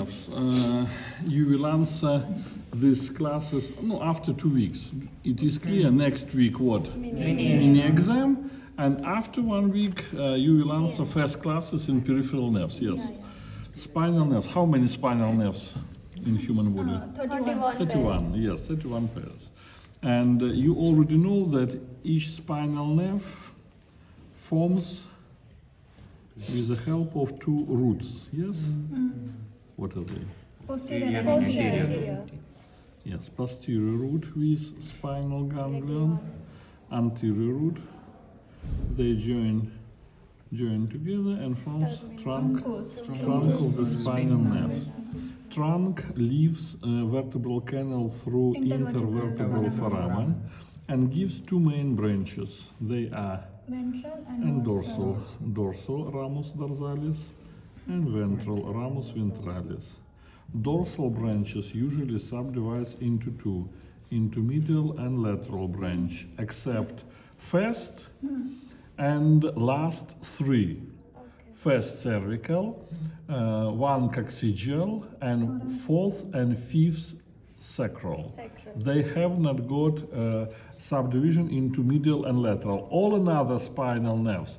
nerves. You will answer these classes after 2 weeks. It is clear next week what? Mini exam. And after 1 week, you will answer first classes in peripheral nerves. Yes. Spinal nerves. How many spinal nerves in human body? 31. Yes, 31 pairs. And you already know that each spinal nerve forms with the help of two roots. Yes? What are they? Posterior and anterior. Yes, posterior root with spinal ganglion, anterior root. They join together and forms trunk of the spinal nerve. Trunk leaves a vertebral canal through intervertebral foramen and gives two main branches. They are Ventral and dorsal. Dorsal ramus dorsalis and ventral ramus ventralis. Dorsal branches usually subdivide into two, into medial and lateral branch, except first and last three. First cervical, one coccygeal, and fourth and fifth sacral. They have not got subdivision into medial and lateral. All another spinal nerves,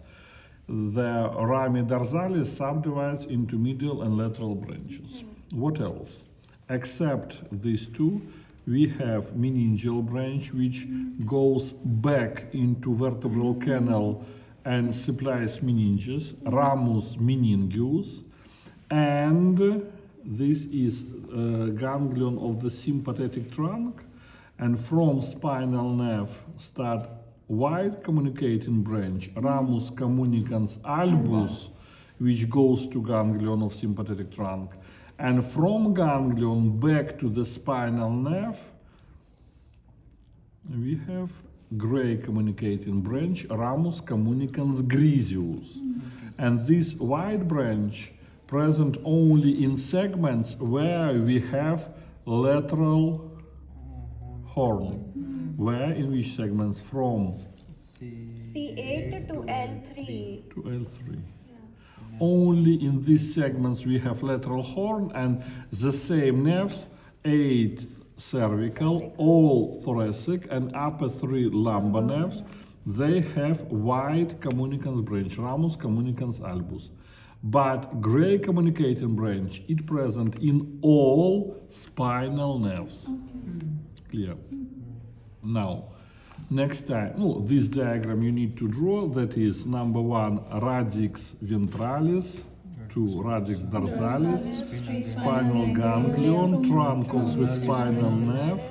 the Rami dorsalis, subdivides into medial and lateral branches. What else? Except these two, we have meningeal branch, which goes back into vertebral canal and supplies meninges, ramus meningeus, and this is ganglion of the sympathetic trunk, and from spinal nerve start wide communicating branch, ramus communicans albus, which goes to ganglion of sympathetic trunk, and from ganglion back to the spinal nerve, we have gray communicating branch, ramus communicans griseus. And this wide branch present only in segments where we have lateral horn. Where, in which segments? From C8 to L3. to L3. Only in these segments we have lateral horn, and the same nerves, 8 cervical, all thoracic, and upper 3 lumbar nerves, they have wide communicans branch, ramus communicans albus. But gray communicating branch is present in all spinal nerves. Clear? Now, next time, this diagram you need to draw, that is number 1, radix ventralis, 2, radix dorsalis, spinal ganglion, trunk of the spinal nerve,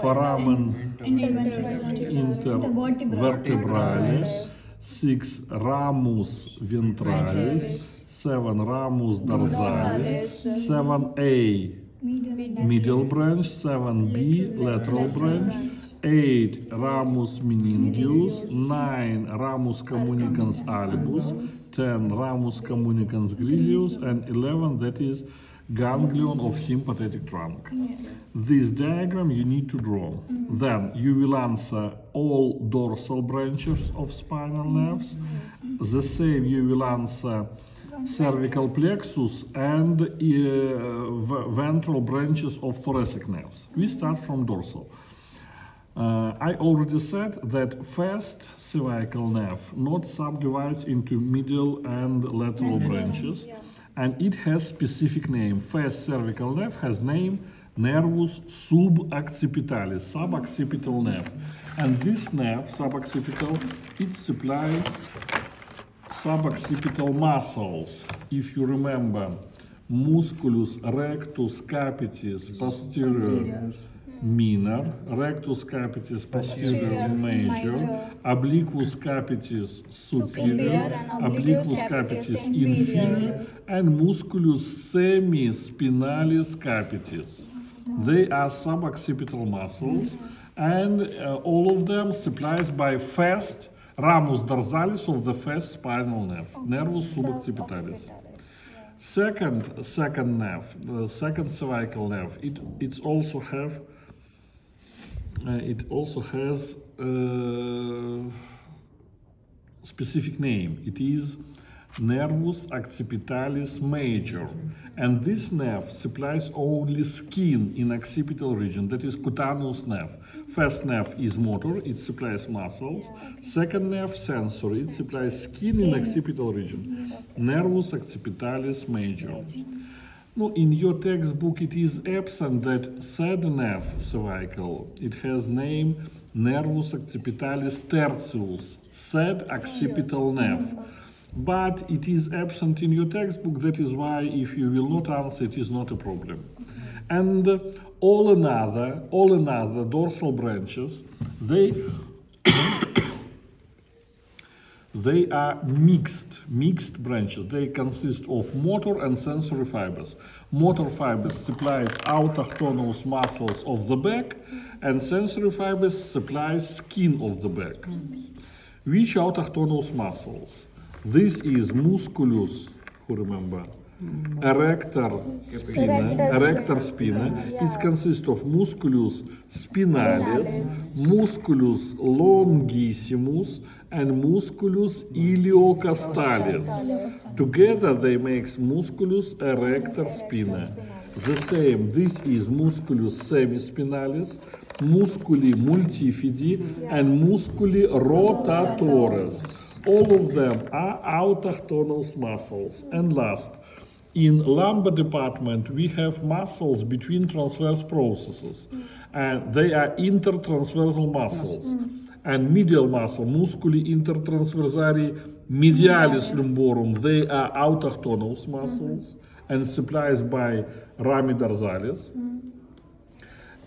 foramen intervertebralis, 6, ramus ventralis, 7, ramus dorsalis, 7a medial branch, 7b lateral branch, 8 ramus meningeus, 9 ramus communicans albus, 10 ramus communicans griseus, and 11 that is ganglion of sympathetic trunk. This diagram you need to draw. Then you will answer all dorsal branches of spinal nerves. The same you will answer cervical plexus and ventral branches of thoracic nerves. We start from dorsal. I already said that first cervical nerve not subdivides into medial and lateral branches, and it has specific name. First cervical nerve has name nervus subaccipitalis, suboccipital nerve. And this nerve, suboccipital, it supplies suboccipital muscles. If you remember, musculus rectus capitis posterior minor, rectus capitis posterior major, obliquus capitis superior, obliquus capitis inferior, and musculus semispinalis capitis. They are suboccipital muscles, and all of them supplied by first ramus dorsalis of the first spinal nerve, nervus subaccipitalis. Second nerve, the second cervical nerve, it also has specific name. It is nervus occipitalis major. And this nerve supplies only skin in occipital region, that is cutaneous nerve. First nerve is motor, it supplies muscles. Second nerve, sensory, it supplies skin in occipital region. Nervus occipitalis major. No, in your textbook it is absent that third nerve, cervical. It has name nervus occipitalis tertius, third occipital nerve. But it is absent in your textbook, that is why if you will not answer, it is not a problem. And all another dorsal branches, they are mixed branches. They consist of motor and sensory fibers. Motor fibers supplies autochthonous muscles of the back, and sensory fibers supplies skin of the back. Which autochthonous muscles? This is musculus, who remember? Erector spina. It consists of musculus spinalis, musculus longissimus, and musculus iliocostalis. Together they make musculus erector spina. The same, this is musculus semispinalis, musculi multifidi, and musculi rotatores. All of them are autochthonous muscles. And last, in lumbar department, we have muscles between transverse processes, and they are intertransversal muscles. And medial muscle, musculi intertransversari medialis lumborum, they are autochthonous muscles and supplies by Rami dorsalis.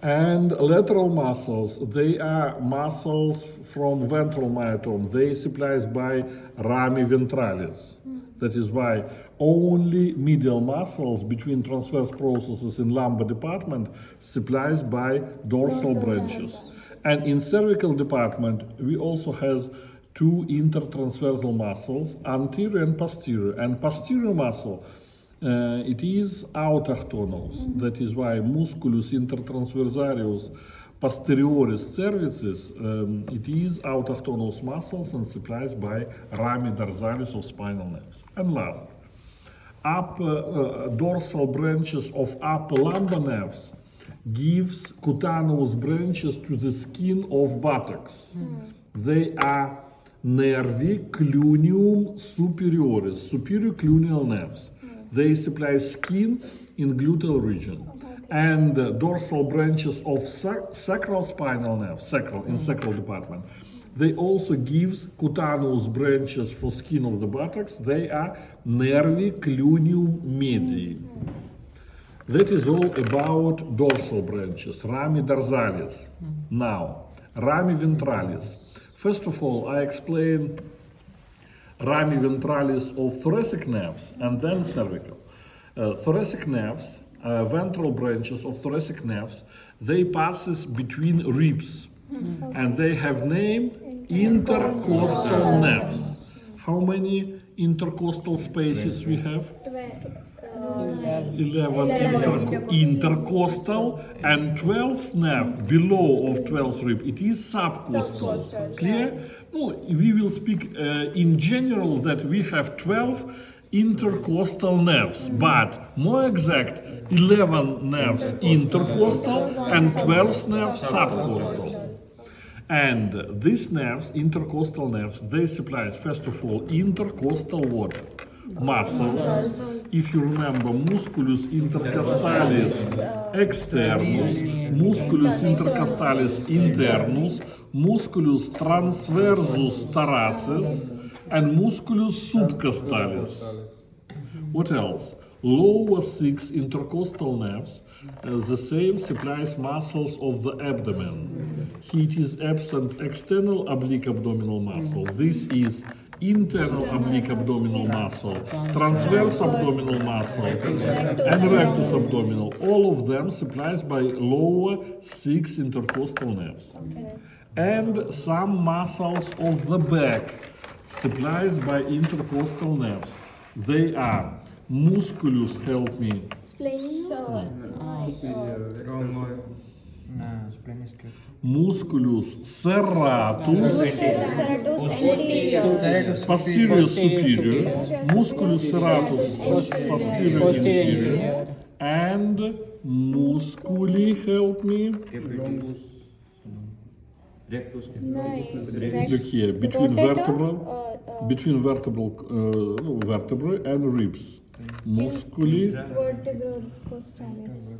And lateral muscles, they are muscles from ventral myotome. They supplies by Rami ventralis. That is why only medial muscles between transverse processes in lumbar department supplies by dorsal branches. And in cervical department, we also has two intertransversal muscles, anterior and posterior. And posterior muscle, it is autochthonous. That is why musculus intertransversarius posterioris cervicis, it is autochthonous muscles and supplies by Rami dorsalis of spinal nerves. And last, upper dorsal branches of upper lumbar nerves gives cutaneous branches to the skin of buttocks. They are nervi cluneum superioris, superior cluneal nerves. They supply skin in gluteal region. And dorsal branches of sacral spinal nerve, in sacral department. They also gives cutaneous branches for skin of the buttocks. They are nervi cluneum medii. That is all about dorsal branches, Rami dorsalis. Now, Rami ventralis. First of all, I explain Rami ventralis of thoracic nerves and then cervical. Thoracic nerves, ventral branches of thoracic nerves, they passes between ribs, and they have name intercostal nerves. How many intercostal spaces we have? 11 intercostal, and 12th nerve below of 12th rib, it is subcostal. Clear? No, we will speak in general that we have 12 intercostal nerves, but more exact, 11 nerves intercostal and 12 nerves subcostal. And these nerves, intercostal nerves, they supply, first of all, intercostal what? Muscles. If you remember, musculus intercostalis externus, musculus intercostalis internus, musculus transversus thoracis, and musculus subcostalis. What else? Lower 6 intercostal nerves, the same supplies muscles of the abdomen. Here it is absent external oblique abdominal muscle. This is internal oblique abdominal muscle, transverse abdominal muscle, and rectus abdominal. All of them supplies by lower 6 intercostal nerves. And some muscles of the back supplies by intercostal nerves. They are musculus, help me. Splanio. Musculus serratus Serratus anterior. posterior superior, musculus serratus posterior inferior, and musculi, help me. Look here, between vertebral vertebrae and ribs. Musculi Vertebral costalis.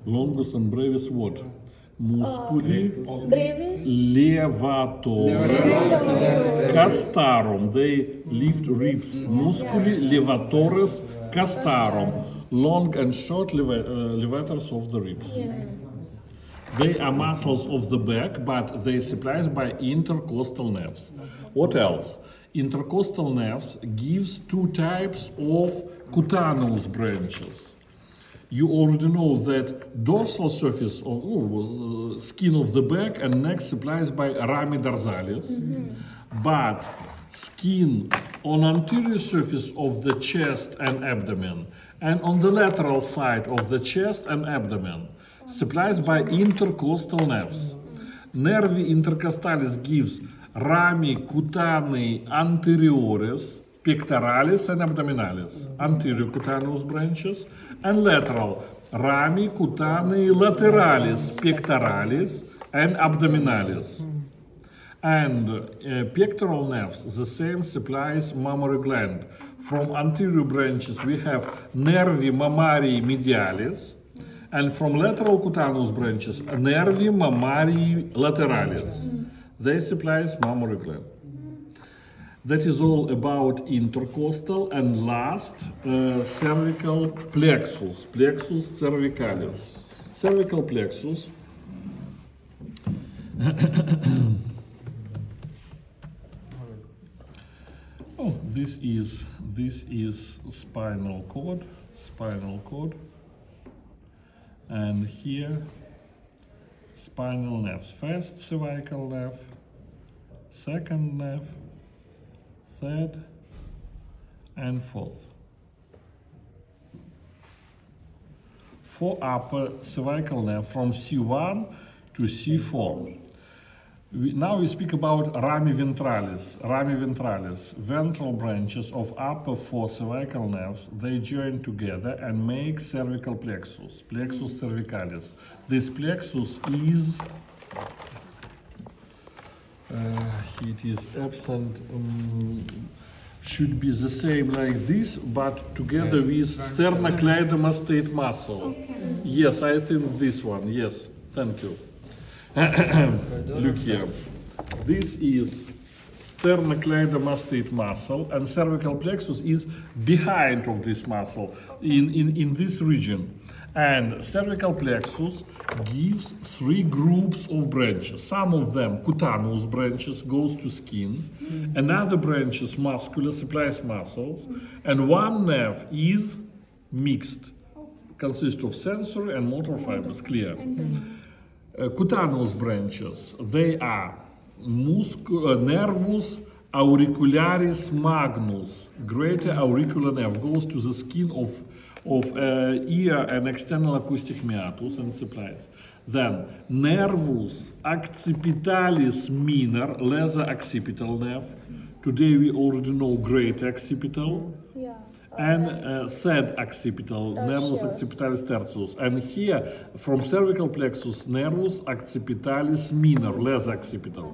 longus and brevis what? Musculi Brevis. levatores castarum. They lift ribs. Musculi levatores castarum. Long and short levators of the ribs. Yes. They are muscles of the back, but they supplied by intercostal nerves. What else? Intercostal nerves gives two types of cutaneous branches. You already know that dorsal surface of skin of the back and neck supplies by Rami dorsalis, but skin on anterior surface of the chest and abdomen and on the lateral side of the chest and abdomen supplies by intercostal nerves. Nervi intercostalis gives rami cutanei anteriores, pectoralis and abdominalis, anterior cutaneous branches, and lateral rami cutanei lateralis, pectoralis and abdominalis. And pectoral nerves, the same supplies mammary gland. From anterior branches we have nervi mammarii medialis, and from lateral cutaneous branches, nervi mammarii lateralis. They supplies mammary gland. That is all about intercostal. And last, cervical plexus, plexus cervicalis. Cervical plexus. Oh, this is spinal cord, and here spinal nerves. First cervical nerve, second nerve, third, and fourth. For upper cervical nerve from C1 to C4. Now we speak about rami ventralis. Rami ventralis, ventral branches of upper four cervical nerves, they join together and make cervical plexus, plexus cervicalis. This plexus is, it is absent, should be the same like this, but together with sternocleidomastoid muscle. Okay. Yes, I think this one, yes, thank you. Look here. This is sternocleidomastoid muscle, and cervical plexus is behind of this muscle in this region. And cervical plexus gives three groups of branches. Some of them, cutaneous branches, goes to skin. Another branches, muscular, supplies muscles. And one nerve is mixed, consists of sensory and motor fibers, clear. Cutaneous branches, they are nervus auricularis magnus, greater auricular nerve, goes to the skin of ear and external acoustic meatus and supplies. Then nervus accipitalis minor, lesser occipital nerve. Today we already know greater occipital. Yeah. And third occipital, nervus accipitalis tertius. And here, from cervical plexus, nervus accipitalis minor, less occipital.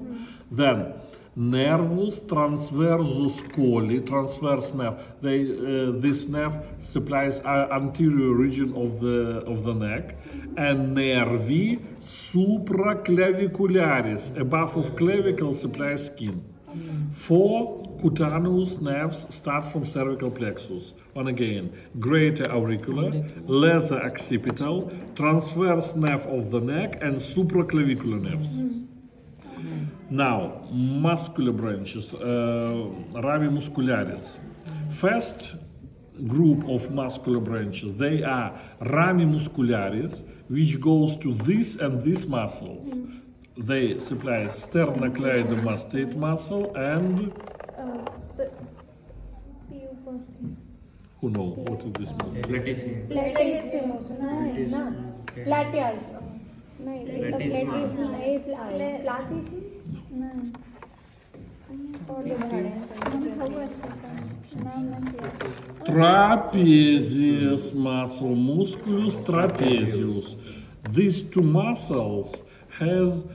Then, nervus transversus colli, transverse nerve. This nerve supplies anterior region of the neck. And nervi supraclavicularis, above of clavicle, supplies skin. Four cutaneous nerves start from cervical plexus. One again, greater auricular, lesser occipital, transverse nerve of the neck, and supraclavicular nerves. Now, muscular branches, rami muscularis. First group of muscular branches, they are rami muscularis, which goes to this and these muscles. They supply sternocleidomastoid muscle and Who know what is this muscle? Latissimus. Latissimus. Latias. नहीं Latissimus. प्लाटिस नहीं Trapezius muscle, musculus trapezius. These two muscles has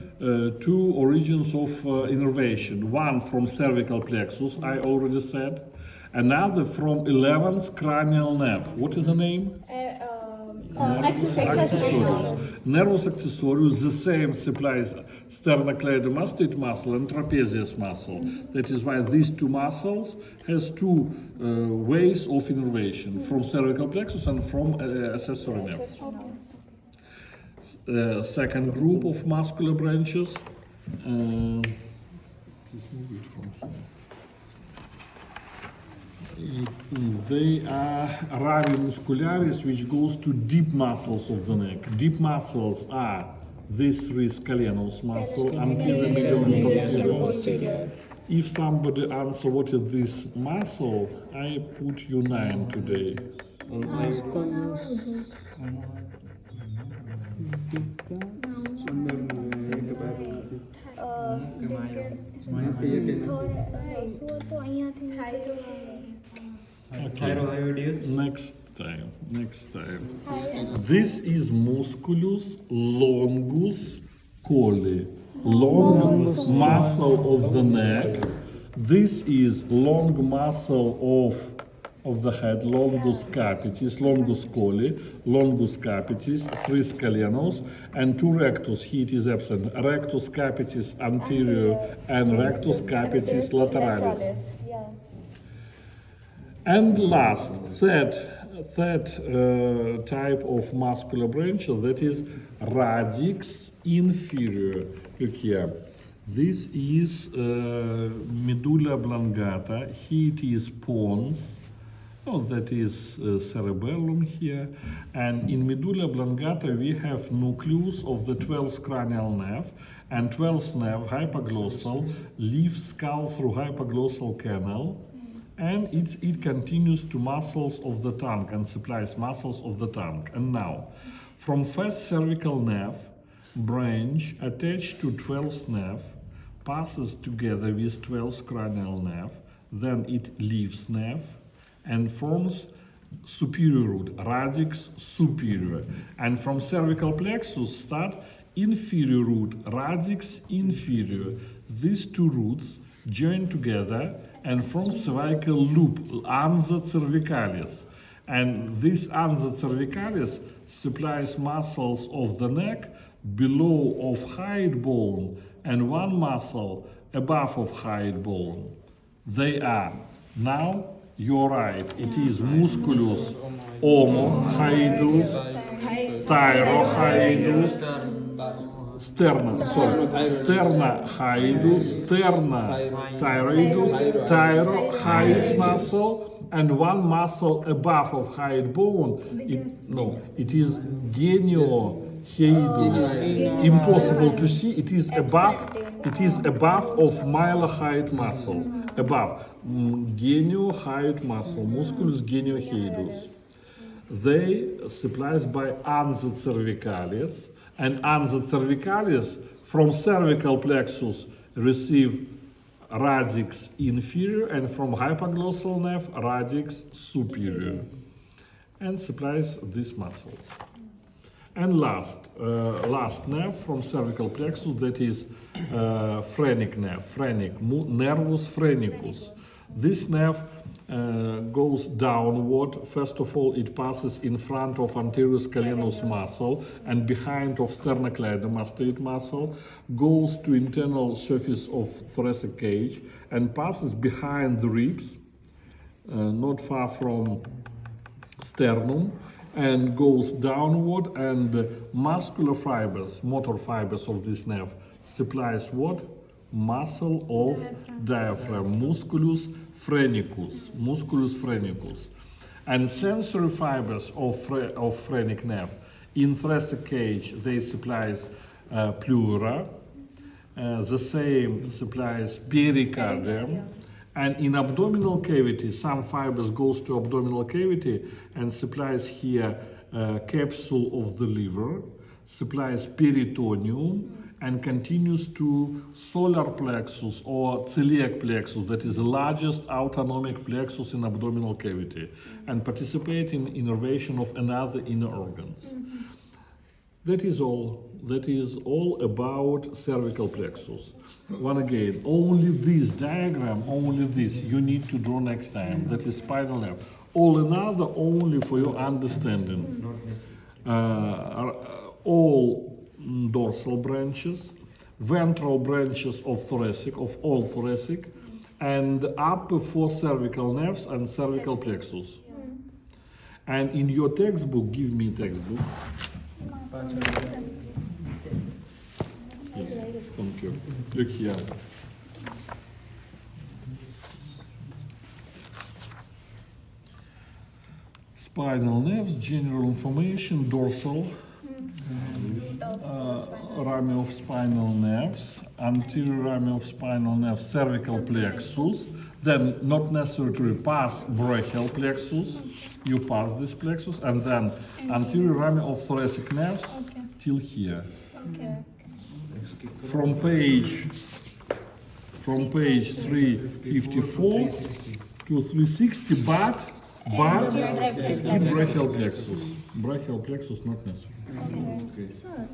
two origins of innervation. One from cervical plexus, I already said. Another from 11th cranial nerve. What is the name? Accessorius. Nervus accessorius, the same supplies sternocleidomastoid muscle and trapezius muscle. That is why these two muscles has two ways of innervation, from cervical plexus and from accessory nerve. Second group of muscular branches. Please move it from here. They are Rami muscularis, which goes to deep muscles of the neck. Deep muscles are these three scalenus muscle, anterior, medial, and posterior. If somebody answer what is this muscle, I put you 9 today. Thyroideus. Next time. This is musculus longus colli, long muscle of the neck. This is long muscle of the head, longus capitis, longus colli, longus capitis, 3 scalenus, and 2 rectus. Here it is absent. Rectus capitis anterior and rectus capitis lateralis. And last, third type of muscular branch, that is radix inferior. Look here. This is medulla oblongata. Here it is pons. That is cerebellum here. And in medulla oblongata we have nucleus of the 12th cranial nerve, and 12th nerve, hypoglossal, leaves skull through hypoglossal canal, and it continues to muscles of the tongue and supplies muscles of the tongue. And now, from first cervical nerve branch attached to 12th nerve, passes together with 12th cranial nerve, then it leaves nerve and forms superior root, radix superior. And from cervical plexus start inferior root, radix inferior. These two roots join together and form cervical loop, ansa cervicalis. And this ansa cervicalis supplies muscles of the neck below of hide bone and one muscle above of hide bone. They are, now you're right, it is musculus omohyoidus, styrohyoidus, sternohyoidus, sternothyroidus, thyrohyoid muscle, and one muscle above of hyoid bone. It is geniohyoidus. Impossible to see. It is above of mylohyoid muscle. Above geniohyoid muscle, musculus geniohyoidus. They supplied by ansa cervicalis, and ansa cervicalis from cervical plexus receive radix inferior, and from hypoglossal nerve radix superior, and supplies these muscles. And last nerve from cervical plexus, that is phrenic nerve, nervus phrenicus. This nerve goes downward. First of all, it passes in front of anterior scalenus muscle and behind of sternocleidomastoid muscle, goes to internal surface of thoracic cage and passes behind the ribs, not far from sternum, and goes downward, and muscular fibers, motor fibers of this nerve supplies what? Muscle of diaphragm, musculus phrenicus, and sensory fibers of phrenic nerve. In thoracic cage, they supplies pleura, the same supplies pericardium, And in abdominal cavity, some fibers goes to abdominal cavity and supplies here capsule of the liver, supplies peritoneum, and continues to solar plexus or celiac plexus, that is the largest autonomic plexus in abdominal cavity, and participate in innervation of another inner organs. That is all. That is all about cervical plexus. One again, only this diagram, only this, you need to draw next time. That is spinal nerve. All another only for your understanding. All dorsal branches, ventral branches of thoracic, of all thoracic, and upper four cervical nerves and cervical plexus. And in your textbook, give me textbook. Yes, thank you. Look here. Spinal nerves, general information, dorsal, Rami of spinal nerves, anterior Rami of spinal nerves, cervical plexus, then not necessary to pass brachial plexus, you pass this plexus, and then anterior Rami of thoracic nerves till here. From page 354 to 360, but skip brachial plexus. Brachial plexus not necessary. Sir,